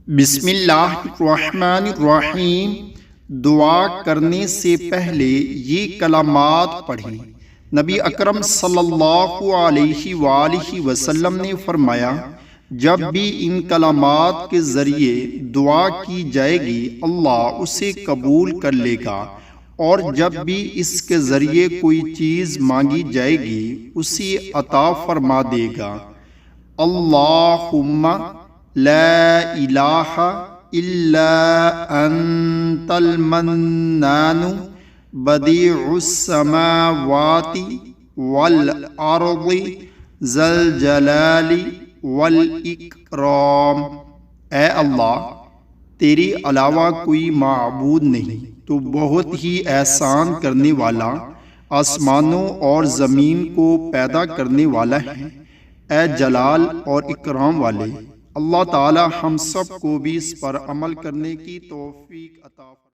بسم اللہ الرحمن الرحیم۔ دعا کرنے سے پہلے یہ کلمات پڑھیں۔ نبی اکرم صلی اللہ علیہ وآلہ وسلم نے فرمایا، جب بھی ان کلمات کے ذریعے دعا کی جائے گی اللہ اسے قبول کر لے گا، اور جب بھی اس کے ذریعے کوئی چیز مانگی جائے گی اسے عطا فرما دے گا۔ اللہم لا الہ الا انت المنان بدیع السماوات والارض ذا الجلال والاکرام۔ اے اللہ، تیرے علاوہ کوئی معبود نہیں، تو بہت ہی احسان کرنے والا، آسمانوں اور زمین کو پیدا کرنے والا ہے، اے جلال اور اکرام والے۔ اللہ تعالی ہم سب کو بھی اس پر عمل کرنے کی توفیق عطا فرمائے۔